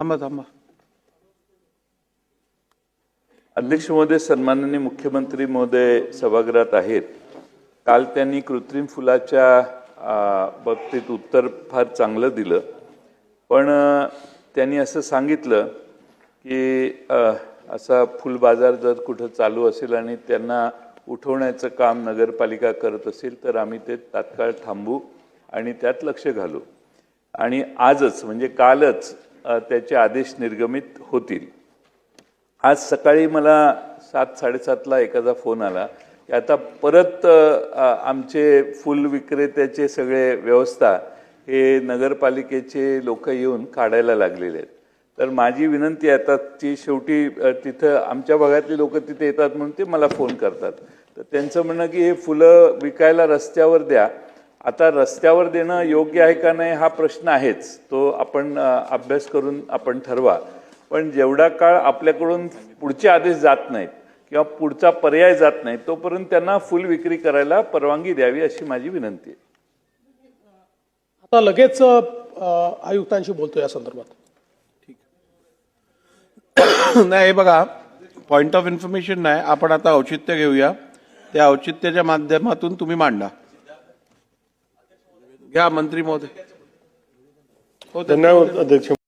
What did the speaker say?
थांबा थांबा. अध्यक्ष महोदय, सन्माननीय मुख्यमंत्री महोदय सभागृहात आहेत. काल त्यांनी कृत्रिम फुलाच्या बाबतीत उत्तर फार चांगलं दिलं, पण त्यांनी असं सांगितलं की असा फुल बाजार जर कुठं चालू असेल आणि त्यांना उठवण्याचं काम नगरपालिका करत असेल तर आम्ही ते तात्काळ थांबू आणि त्यात लक्ष घालू. आणि आजच म्हणजे कालच त्याचे आदेश निर्गमित होतील. आज सकाळी मला 7:30ला एकाचा फोन आला की आता परत आमचे फुल विक्रेत्याचे सगळे व्यवस्था हे नगरपालिकेचे लोक येऊन काढायला लागलेले आहेत. तर माझी विनंती आहे आता ती शेवटी तिथं आमच्या भागातली लोक तिथे येतात म्हणून ते मला फोन करतात. तर त्यांचं म्हणणं की हे फुलं विकायला रस्त्यावर द्या. आता रस्त्यावर देणं योग्य आहे का नाही हा प्रश्न आहेच, तो आपण अभ्यास करून आपण ठरवा. पण जेवढा काळ आपल्याकडून पुढचे आदेश जात नाहीत किंवा पुढचा पर्याय जात नाही तोपर्यंत त्यांना फुल विक्री करायला परवानगी द्यावी अशी माझी विनंती आहे. आता लगेच आयुक्तांशी बोलतो या संदर्भात. नाही, हे बघा, पॉइंट ऑफ इन्फॉर्मेशन नाही, आपण आता औचित्य घेऊया. त्या औचित्याच्या माध्यमातून तुम्ही मांडा. घ्या मंत्री महोदय. धन्यवाद अध्यक्ष.